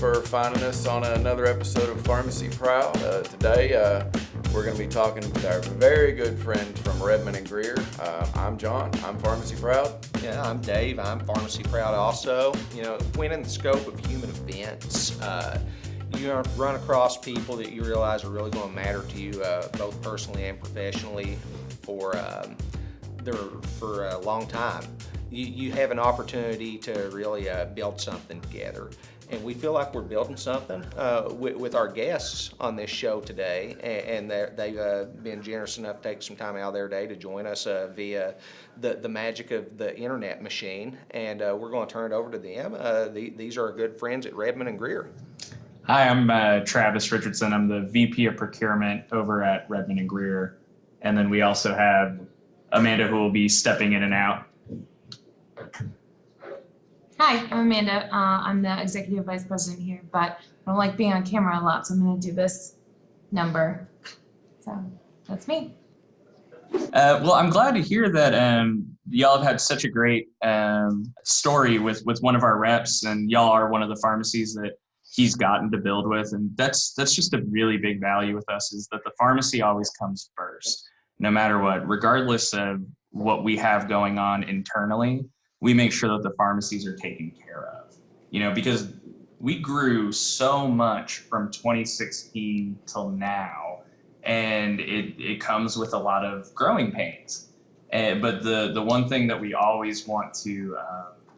for finding us on another episode of Pharmacy Proud. Today, we're going to be talking with our very good friends from Redmond and Greer. I'm John. I'm Pharmacy Proud. Yeah, I'm Dave. I'm Pharmacy Proud also. You know, when in the scope of human events, you run across people that you realize are really going to matter to you, both personally and professionally, for a long time. You have an opportunity to really build something together. And we feel like we're building something with our guests on this show today. And they've been generous enough to take some time out of their day to join us via the magic of the internet machine. And we're going to turn it over to them. These are our good friends at Redmond and Greer. Hi, I'm Travis Richardson. I'm the VP of Procurement over at Redmond and Greer. And then we also have Amanda, who will be stepping in and out. Hi, I'm Amanda. I'm the Executive Vice President here, but I don't like being on camera a lot, so I'm going to do this number. So that's me. Well, I'm glad to hear that y'all have had such a great story with one of our reps, and y'all are one of the pharmacies that he's gotten to build with. And that's just a really big value with us, is that the pharmacy always comes first, no matter what, regardless of what we have going on internally. We make sure that the pharmacies are taken care of, because we grew so much from 2016 till now, and it comes with a lot of growing pains. But the one thing that we always want to,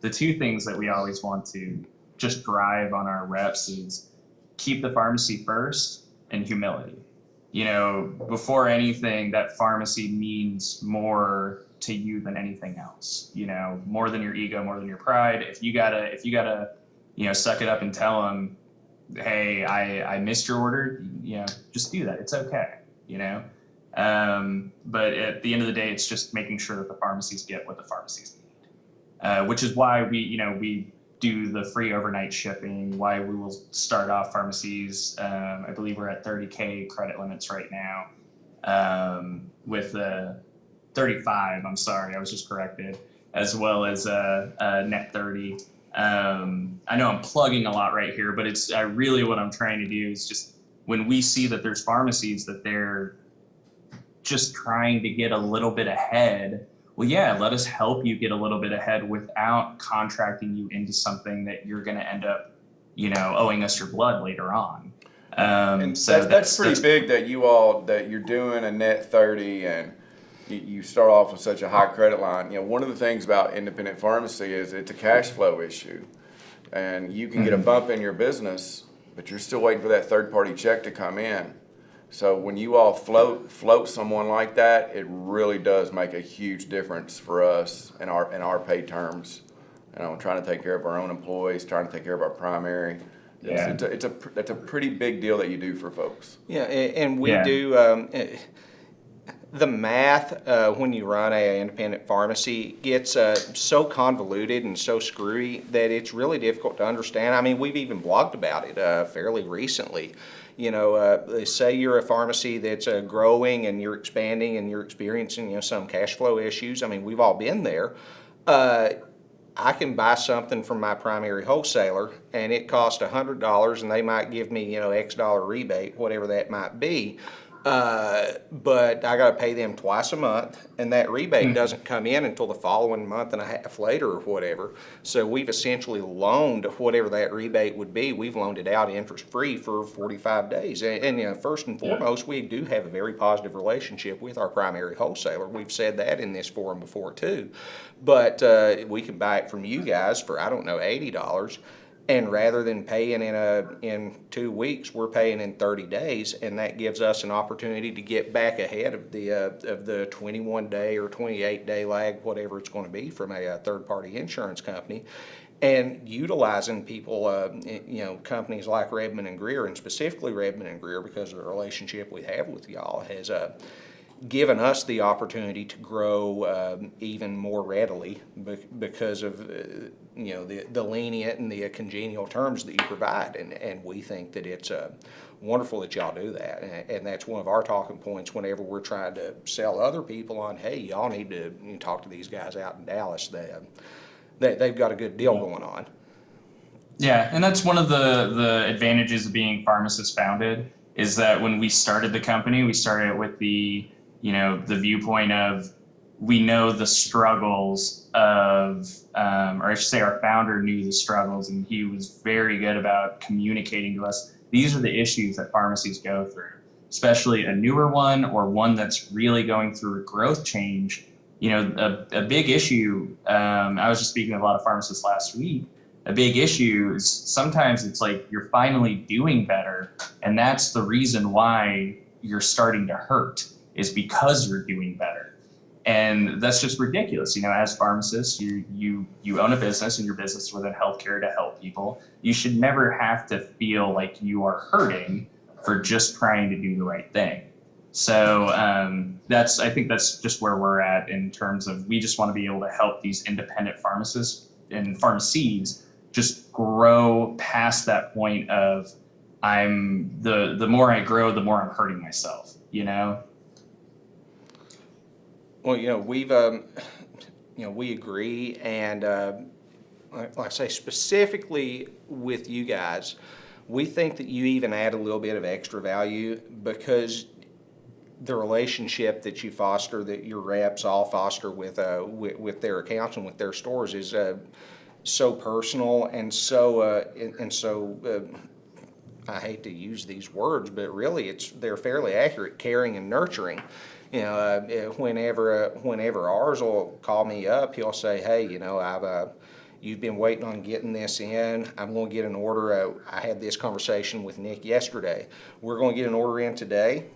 the two things that we always want to just drive on our reps is keep the pharmacy first and humility. Before anything, that pharmacy means more to you than anything else, more than your ego, more than your pride. If you gotta, suck it up and tell them, hey, I missed your order, just do that. It's okay, but at the end of the day, it's just making sure that the pharmacies get what the pharmacies need, which is why we do the free overnight shipping, why we will start off pharmacies. I believe we're at 30K credit limits right now, with 35, I'm sorry, I was just corrected, as well as net 30. I know I'm plugging a lot right here, but it's really what I'm trying to do is just, when we see that there's pharmacies that they're just trying to get a little bit ahead, well, yeah, let us help you get a little bit ahead without contracting you into something that you're going to end up, owing us your blood later on. And so that's pretty big that you're doing a net 30 and you start off with such a high credit line. One of the things about independent pharmacy is it's a cash flow issue, and you can get a bump in your business, but you're still waiting for that third-party check to come in. So when you all float someone like that, it really does make a huge difference for us in our pay terms. Trying to take care of our own employees, trying to take care of our primary. Yeah. It's a pretty big deal that you do for folks. Yeah, and we do. The math, when you run an independent pharmacy, gets so convoluted and so screwy that it's really difficult to understand. I mean, we've even blogged about it fairly recently. They say you're a pharmacy that's growing and you're expanding and you're experiencing, some cash flow issues. I mean, we've all been there. I can buy something from my primary wholesaler and it costs $100 and they might give me, X dollar rebate, whatever that might be. But I got to pay them twice a month, and that rebate doesn't come in until the following month and a half later or whatever. So we've essentially loaned whatever that rebate would be. We've loaned it out interest-free for 45 days. And first and foremost, we do have a very positive relationship with our primary wholesaler. We've said that in this forum before too. But we can buy it from you guys for, $80. And rather than paying in 2 weeks, we're paying in 30 days, and that gives us an opportunity to get back ahead of the 21-day or 28-day lag, whatever it's going to be, from a third-party insurance company, and utilizing people, companies like Redmond and Greer, and specifically Redmond and Greer, because of the relationship we have with y'all, has given us the opportunity to grow even more readily because of the lenient and the congenial terms that you provide, and we think that it's wonderful that y'all do that, and that's one of our talking points whenever we're trying to sell other people on, hey, y'all need to talk to these guys out in Dallas. They've got a good deal going on. Yeah, and that's one of the advantages of being pharmacist founded is that when we started the company, we started with the the viewpoint of we know the struggles of, or I should say, our founder knew the struggles, and he was very good about communicating to us. These are the issues that pharmacies go through, especially a newer one or one that's really going through a growth change. A big issue. I was just speaking with a lot of pharmacists last week. A big issue is sometimes it's like you're finally doing better, and that's the reason why you're starting to hurt is because you're doing better. And that's just ridiculous. As pharmacists, you own a business, and your business is within healthcare to help people. You should never have to feel like you are hurting for just trying to do the right thing. So I think that's just where we're at in terms of we just want to be able to help these independent pharmacists and pharmacies just grow past that point of the more I grow, the more I'm hurting myself, Well, we've, we agree, and like I say, specifically with you guys, we think that you even add a little bit of extra value because the relationship that you foster, that your reps all foster with their accounts and with their stores is so personal and so I hate to use these words, but really they're fairly accurate, caring and nurturing. Whenever ours will call me up, he'll say, "Hey, you've been waiting on getting this in. I'm going to get an order. I had this conversation with Nick yesterday. We're going to get an order in today.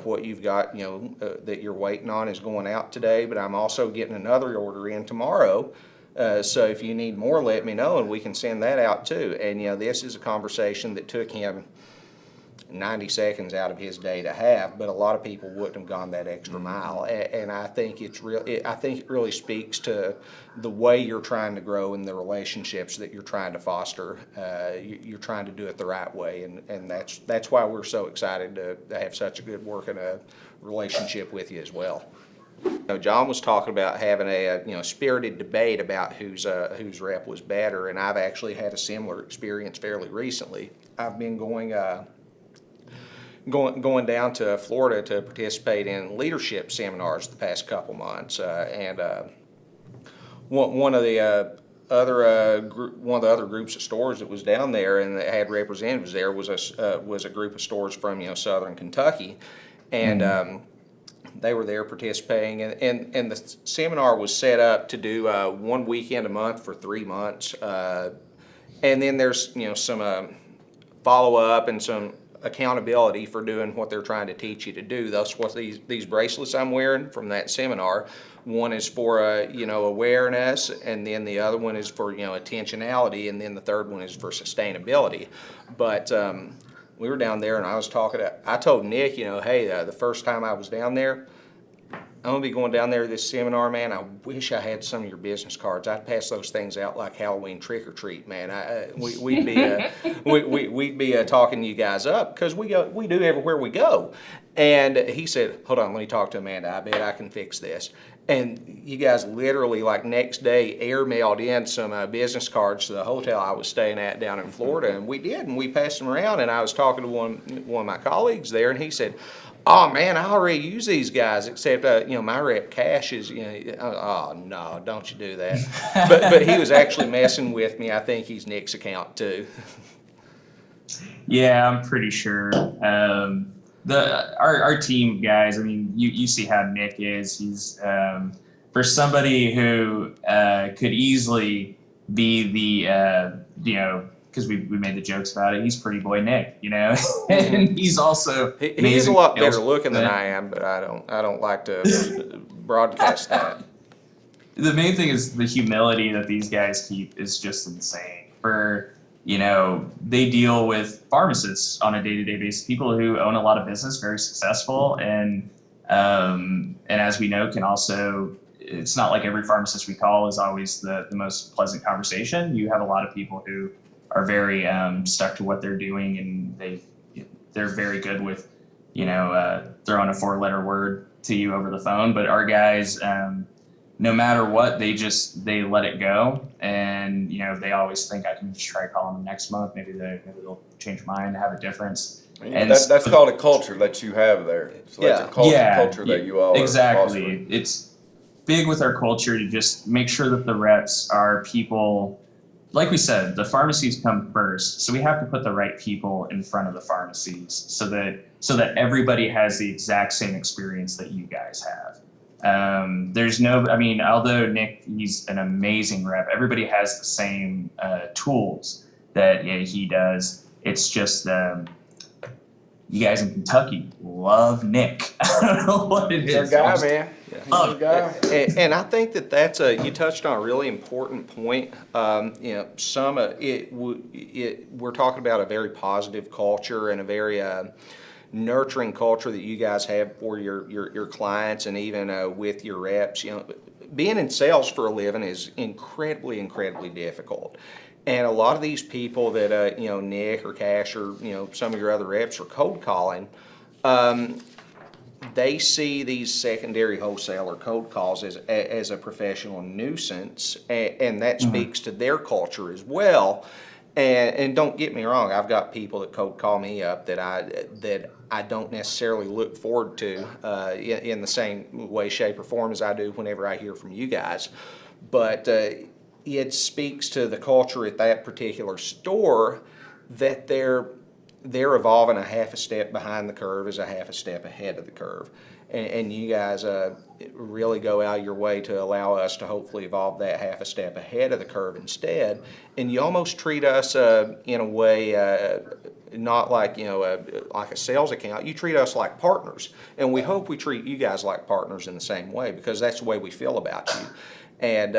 What you've got, that you're waiting on is going out today, but I'm also getting another order in tomorrow. So if you need more, let me know, and we can send that out too." And this is a conversation that took him 90 seconds out of his day to have, but a lot of people wouldn't have gone that extra mile. And I think it really speaks to the way you're trying to grow and the relationships that you're trying to foster. You're trying to do it the right way, and that's why we're so excited to have such a good working relationship with you as well. John was talking about having a spirited debate about whose rep was better, and I've actually had a similar experience fairly recently. I've been going down to Florida to participate in leadership seminars the past couple months, and one of the other groups of stores that was down there and that had representatives there was a group of stores from Southern Kentucky, and they were there participating, and the seminar was set up to do 1 weekend a month for 3 months, and then there's some follow up and some accountability for doing what they're trying to teach you to do. That's what these bracelets I'm wearing from that seminar. One is for awareness, and then the other one is for attentionality, and then the third one is for sustainability. But we were down there, and I told Nick, hey, the first time I was down there, I'm gonna be going down there to this seminar, man. I wish I had some of your business cards. I'd pass those things out like Halloween trick or treat, man. We'd be talking you guys up because we do everywhere we go. And he said, "Hold on, let me talk to Amanda. I bet I can fix this." And you guys literally, like next day, airmailed in some business cards to the hotel I was staying at down in Florida, and we did, and we passed them around. And I was talking to one of my colleagues there, and he said, "Oh man, I already use these guys, except my rep Cash is oh no, don't you do that." but he was actually messing with me. I think he's Nick's account too. Yeah, I'm pretty sure. Our team guys, I mean, you see how Nick is. He's for somebody who could easily be the because we made the jokes about it. He's pretty boy Nick, and he's also he is a lot better looking than I am, but I don't like to broadcast that. The main thing is the humility that these guys keep is just insane. They deal with pharmacists on a day-to-day basis, people who own a lot of business, very successful, and as we know, can also. It's not like every pharmacist we call is always the most pleasant conversation. You have a lot of people who are very stuck to what they're doing, and they're very good with throwing a 4-letter word to you over the phone. But our guys, no matter what, they let it go. And, they always think I can just try calling them next month. Maybe they'll change their mind, have a difference. And that's called a culture that you have there. So that's a culture that you all exactly. It's big with our culture to just make sure that the reps are people. Like we said, the pharmacies come first, so we have to put the right people in front of the pharmacies so that everybody has the exact same experience that you guys have. Although Nick, he's an amazing rep, everybody has the same tools that he does. It's just you guys in Kentucky love Nick. I don't know what it is. He's our guy, man. And I think that's you touched on a really important point. We're talking about a very positive culture and a very nurturing culture that you guys have for your clients and even with your reps. Being in sales for a living is incredibly, incredibly difficult. And a lot of these people that Nick or Cash or some of your other reps are cold calling. They see these secondary wholesaler cold calls as a professional nuisance, and that speaks to their culture as well. And don't get me wrong, I've got people that cold call me up that I don't necessarily look forward to in the same way, shape, or form as I do whenever I hear from you guys. But it speaks to the culture at that particular store that they're evolving a half a step behind the curve is a half a step ahead of the curve. And you guys really go out of your way to allow us to hopefully evolve that half a step ahead of the curve instead. And you almost treat us in a way not like like a sales account. You treat us like partners. And we hope we treat you guys like partners in the same way because that's the way we feel about you. And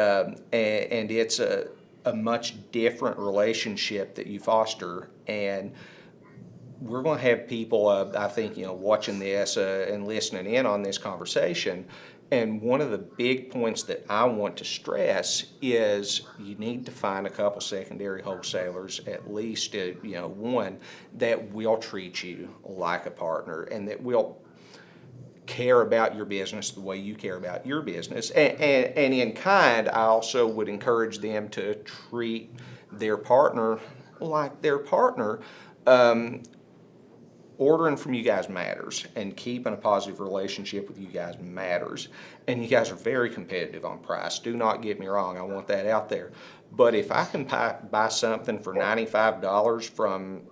it's a much different relationship that you foster. And we're going to have people, I think, watching this and listening in on this conversation. And one of the big points that I want to stress is you need to find a couple secondary wholesalers, at least, one that will treat you like a partner and that will care about your business the way you care about your business. And in kind, I also would encourage them to treat their partner like their partner. Ordering from you guys matters, and keeping a positive relationship with you guys matters. And you guys are very competitive on price. Do not get me wrong, I want that out there. But if I can buy something for $95 from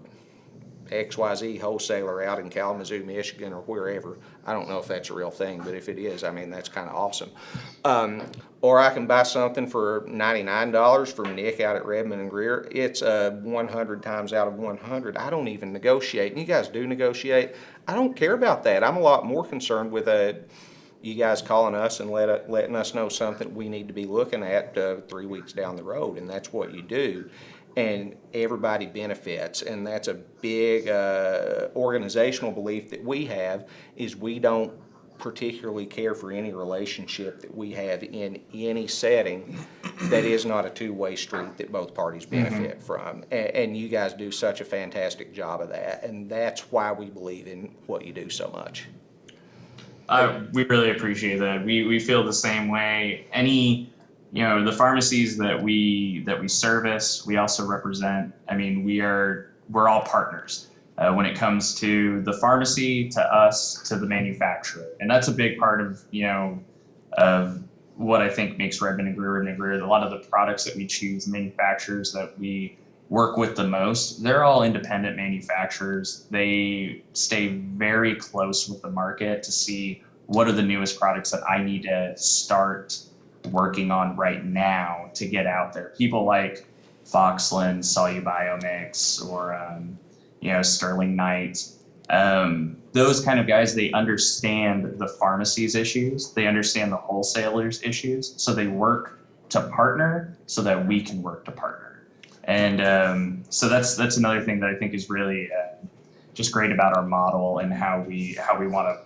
XYZ wholesaler out in Kalamazoo, Michigan, or wherever, I don't know if that's a real thing, but if it is, that's kind of awesome. Or I can buy something for $99 from Nick out at Redmond and Greer. It's 100 times out of 100. I don't even negotiate. And you guys do negotiate. I don't care about that. I'm a lot more concerned with you guys calling us and letting us know something we need to be looking at 3 weeks down the road, and that's what you do. And everybody benefits, and that's a big organizational belief that we have, is we don't particularly care for any relationship that we have in any setting that is not a two-way street that both parties benefit from. And you guys do such a fantastic job of that, and that's why we believe in what you do so much. We really appreciate that. We feel the same way. The pharmacies that we service, we also represent. We're all partners when it comes to the pharmacy, to us, to the manufacturer, and that's a big part of what I think makes Redmond and Greer. A lot of the products that we choose, manufacturers that we work with the most, they're all independent manufacturers. They stay very close with the market to see what are the newest products that I need to start working on right now to get out there. People like Foxland, Solubiomix, or Sterling Knight. Those kind of guys, they understand the pharmacy's issues. They understand the wholesalers' issues. So they work to partner so that we can work to partner. And so that's another thing that I think is really just great about our model and how we want to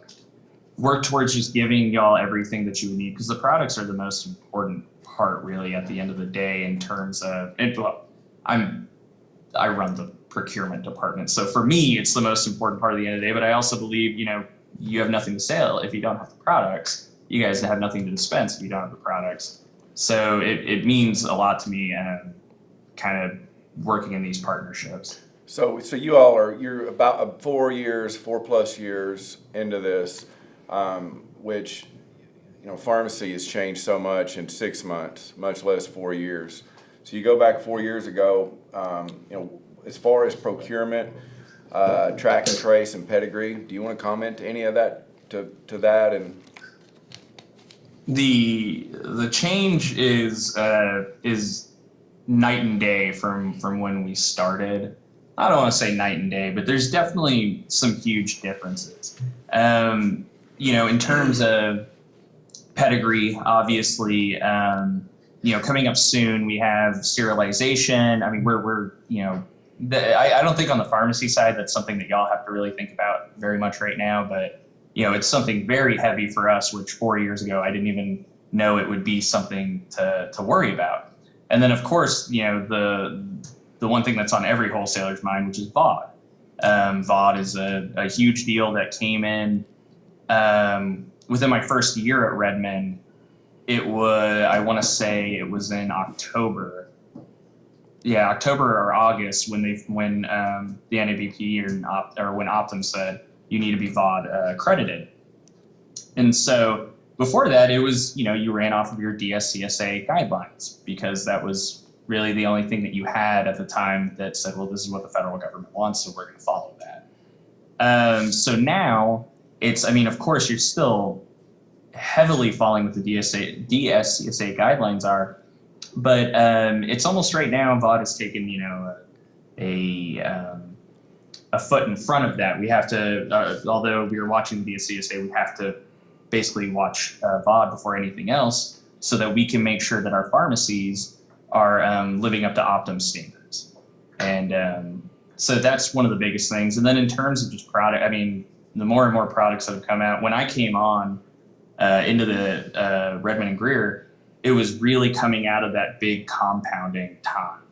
work towards just giving y'all everything that you need, because the products are the most important part really at the end of the day in terms of, I run the procurement department. So for me, it's the most important part of the end of the day, but I also believe, you have nothing to sell if you don't have the products. you guys have nothing to dispense if you don't have the products. So it means a lot to me, kind of working in these partnerships. So you're about 4+ years into this, which, pharmacy has changed so much in 6 months, much less 4 years. So you go back 4 years ago, as far as procurement, track and trace and pedigree, do you want to comment to any of that, to that? And The change is night and day from when we started. I don't want to say night and day, but there's definitely some huge differences. In terms of pedigree, obviously, coming up soon, we have sterilization. I mean, we're I don't think on the pharmacy side that's something that y'all have to really think about very much right now, but it's something very heavy for us, which 4 years ago I didn't even know it would be something to worry about. And then, of course, the one thing that's on every wholesaler's mind, which is VOD. VOD is a huge deal that came in within my first year at Redmond. I want to say it was in October. Yeah, October or August when the NABP or when Optum said you need to be VOD accredited. And so before that, it was, you ran off of your DSCSA guidelines because that was really the only thing that you had at the time that said, well, this is what the federal government wants, so we're going to follow that. So now of course, you're still heavily following what the DSCSA guidelines are, but it's almost right now, VOD has taken, a foot in front of that. We have to, although we are watching the DSCSA, we have to basically watch VOD before anything else so that we can make sure that our pharmacies are living up to Optum standards. And so that's one of the biggest things. And then in terms of just product, the more and more products that have come out, when I came on into the Redmond and Greer, it was really coming out of that big compounding time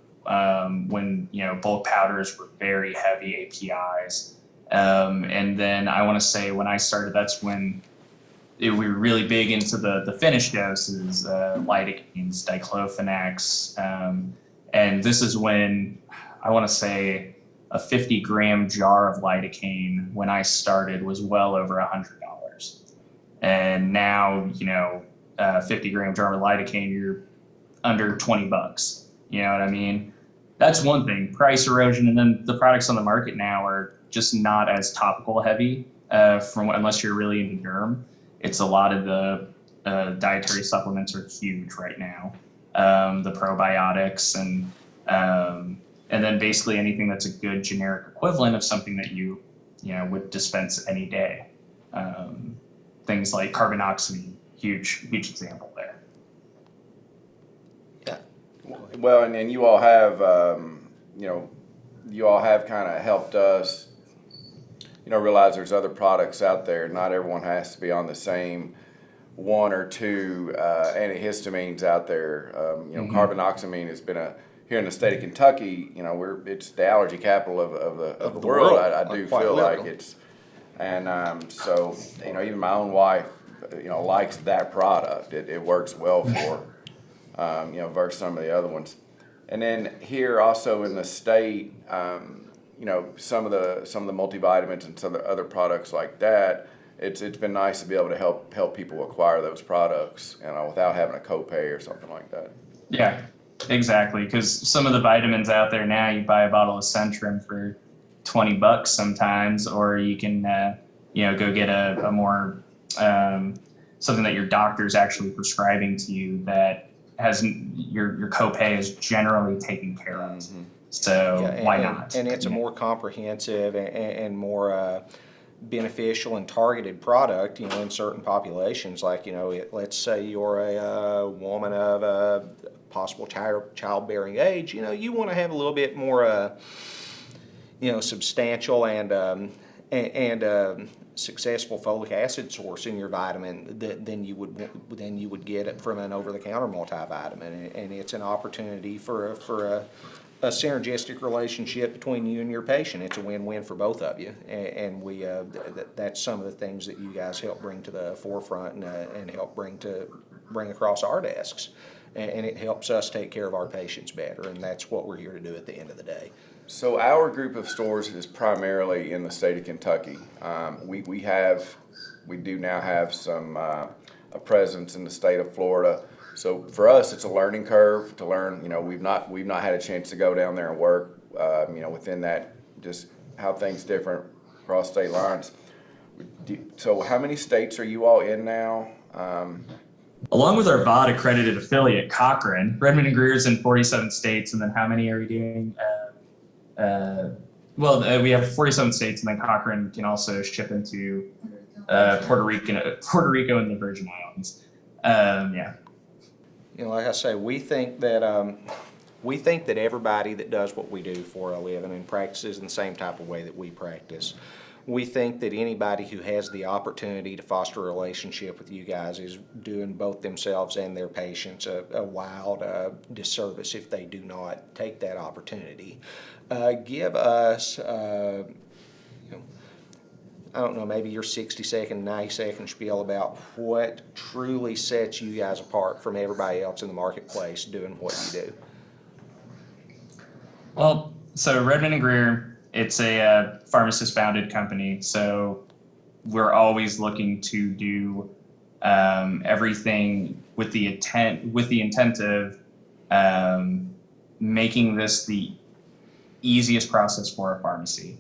when, bulk powders were very heavy APIs. And then I want to say when I started, that's when we were really big into the finished doses, lidocaines, diclofenacs. And this is when I want to say a 50-gram jar of lidocaine when I started was well over $100. And now, 50-gram jar of lidocaine, you're under $20. You know what I mean? That's one thing, price erosion. And then the products on the market now are just not as topical heavy unless you're really into derm. It's a lot of the dietary supplements are huge right now. The probiotics and then basically anything that's a good generic equivalent of something that you would dispense any day. Things like carbonoxamine, huge example there. Yeah. Well, and you all have kind of helped us realize there's other products out there. Not everyone has to be on the same one or two antihistamines out there. Carbonoxamine has been here in the state of Kentucky. It's the allergy capital of the world. I do feel like it's, and so even my own wife likes that product. It works well for versus some of the other ones. And then here also in the state. Some of the multivitamins and some of the other products like that, it's been nice to be able to help people acquire those products, without having a copay or something like that. Yeah, exactly. Because some of the vitamins out there now, you buy a bottle of Centrum for $20 sometimes, or you can go get a more something that your doctor's actually prescribing to you that has your copay is generally taken care of. Mm-hmm. So why not? And it's a more comprehensive and more beneficial and targeted product, in certain populations. Like, let's say you're a woman of a possible childbearing age. You want to have a little bit more, substantial and successful folic acid source in your vitamin than you would get it from an over-the-counter multivitamin, and it's an opportunity for a a synergistic relationship between you and your patient. It's a win-win for both of you, and we that's some of the things that you guys help bring to the forefront and help bring across our desks, and it helps us take care of our patients better, and that's what we're here to do at the end of the day. So our group of stores is primarily in the state of Kentucky. We do now have some a presence in the state of Florida. So for us, it's a learning curve to learn. We've not had a chance to go down there and work. Within that, just how things different across state lines. So how many states are you all in now? Along with our VOD accredited affiliate, Cochrane, Redmond and Greer is in 47 states, and then how many are we doing? We have 47 states, and then Cochrane can also ship into Puerto Rico and the Virgin Islands. Like I say, we think that everybody that does what we do for a living and practices in the same type of way that we practice, we think that anybody who has the opportunity to foster a relationship with you guys is doing both themselves and their patients a wild disservice if they do not take that opportunity. Give us, I don't know, maybe your 60-second, 90-second spiel about what truly sets you guys apart from everybody else in the marketplace doing what you do. Well, so Redmond and Greer, it's a pharmacist-founded company, so we're always looking to do everything with the intent of making this the easiest process for a pharmacy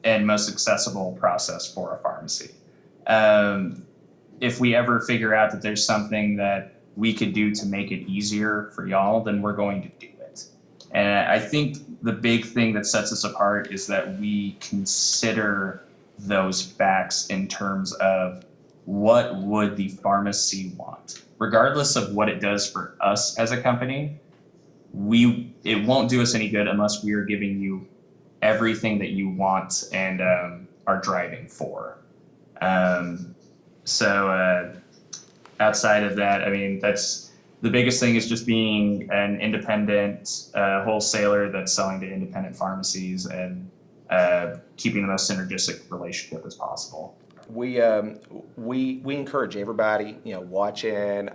and most accessible process for a pharmacy. If we ever figure out that there's something that we could do to make it easier for y'all, then we're going to do it. And I think the big thing that sets us apart is that we consider those facts in terms of what would the pharmacy want. Regardless of what it does for us as a company, it won't do us any good unless we are giving you everything that you want and are driving for. Outside of that, that's the biggest thing is just being an independent wholesaler that's selling to independent pharmacies and keeping the most synergistic relationship as possible. We encourage everybody, watching.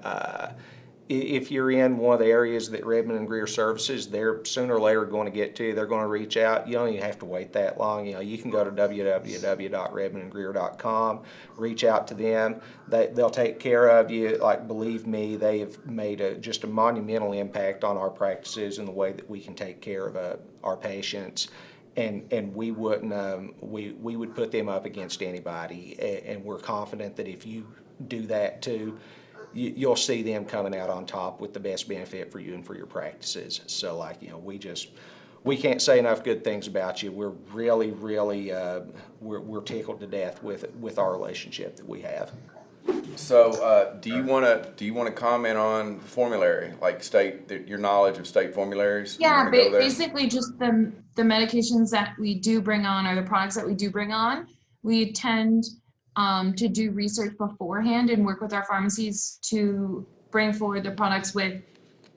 If you're in one of the areas that Redmond and Greer services, they're sooner or later going to get to. They're going to reach out. You don't even have to wait that long. You can go to www.redmondandgreer.com, reach out to them. They'll take care of you. Believe me, they have made just a monumental impact on our practices and the way that we can take care of our patients. And we wouldn't we would put them up against anybody. And we're confident that if you do that too, you'll see them coming out on top with the best benefit for you and for your practices. So we can't say enough good things about you. We're really, really, we're tickled to death with our relationship that we have. So, do you want to comment on formulary, your knowledge of state formularies? Yeah, basically just the medications that we do bring on or the products that we do bring on, we tend to do research beforehand and work with our pharmacies to bring forward the products with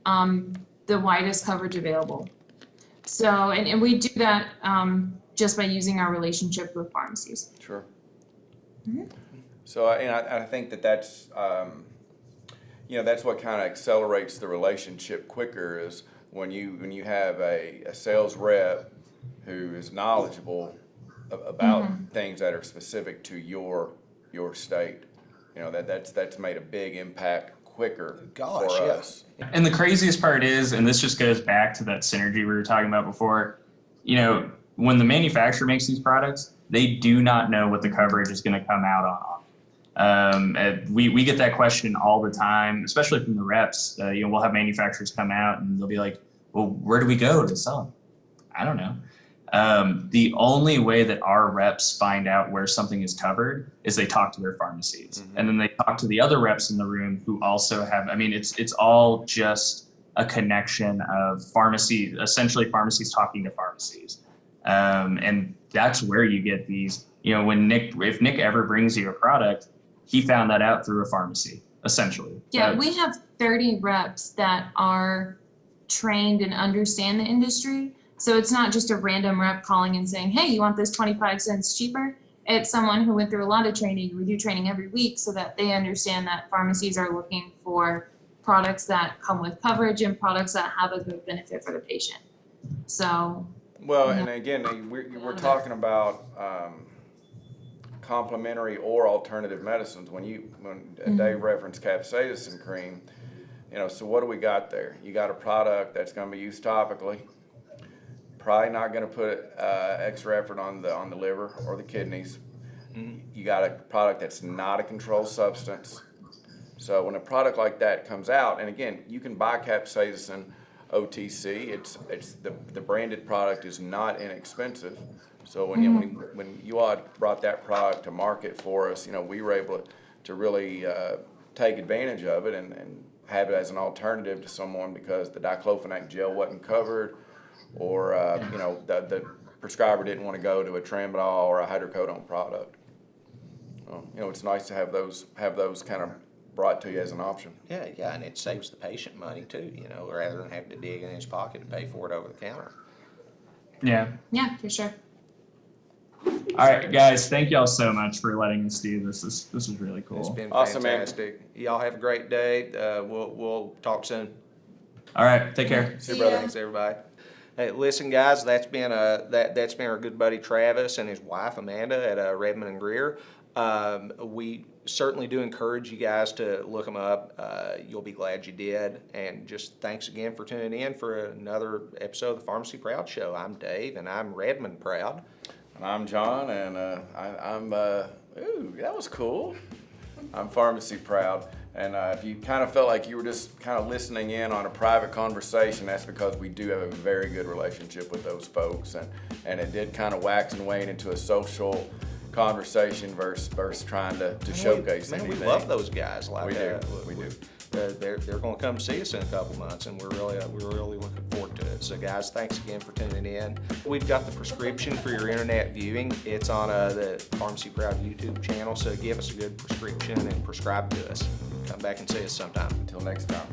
the widest coverage available. So, and we do that just by using our relationship with pharmacies. Sure. Mm-hmm. So, and I think that's that's what kind of accelerates the relationship quicker is when you have a sales rep who is knowledgeable about things that are specific to your state. That's made a big impact quicker for us. And the craziest part is, and this just goes back to that synergy we were talking about before, when the manufacturer makes these products, they do not know what the coverage is going to come out on. And we get that question all the time, especially from the reps. We'll have manufacturers come out and they'll be like, well, where do we go to sell them? I don't know. The only way that our reps find out where something is covered is they talk to their pharmacies. Mm-hmm. And then they talk to the other reps in the room who also have, it's all just a connection of essentially pharmacies talking to pharmacies. And that's where you get these, if Nick ever brings you a product, he found that out through a pharmacy, essentially. Yeah, we have 30 reps that are trained and understand the industry. So it's not just a random rep calling and saying, hey, you want this 25 cents cheaper? It's someone who went through a lot of training. We do training every week so that they understand that pharmacies are looking for products that come with coverage and products that have a good benefit for the patient. So. Well, and again, we're talking about complementary or alternative medicines. When Dave referenced capsaicin cream, so what do we got there? You got a product that's going to be used topically, probably not going to put extra effort on the liver or the kidneys. You got a product that's not a controlled substance. So when a product like that comes out, and again, you can buy capsaicin OTC. It's the branded product is not inexpensive. So when you all brought that product to market for us, we were able to really take advantage of it and have it as an alternative to someone because the diclofenac gel wasn't covered, or the prescriber didn't want to go to a tramadol or a hydrocodone product. It's nice to have those kind of brought to you as an option. Yeah, and it saves the patient money too, rather than having to dig in his pocket to pay for it over the counter. Yeah, for sure. All right, guys, thank y'all so much for letting us do this. This is really cool. It's been awesome, fantastic. Man. Y'all have a great day. We'll talk soon. All right, take care. See you, brother. Thanks, everybody. Hey, listen, guys, that's been our good buddy Travis and his wife Amanda at Redmond and Greer. We certainly do encourage you guys to look them up. You'll be glad you did. And just thanks again for tuning in for another episode of the Pharmacy Proud Show. I'm Dave, and I'm Redmond Proud. And I'm John, and I'm that was cool. I'm Pharmacy Proud. And if you kind of felt like you were just kind of listening in on a private conversation, that's because we do have a very good relationship with those folks. And it did kind of wax and wane into a social conversation versus trying to showcase anything. We love those guys. Like we do. We do. They're going to come see us in a couple months, and we're really looking forward to it. So, guys, thanks again for tuning in. We've got the prescription for your internet viewing. It's on the Pharmacy Proud YouTube channel. So, give us a good prescription and prescribe to us. Come back and see us sometime. Until next time.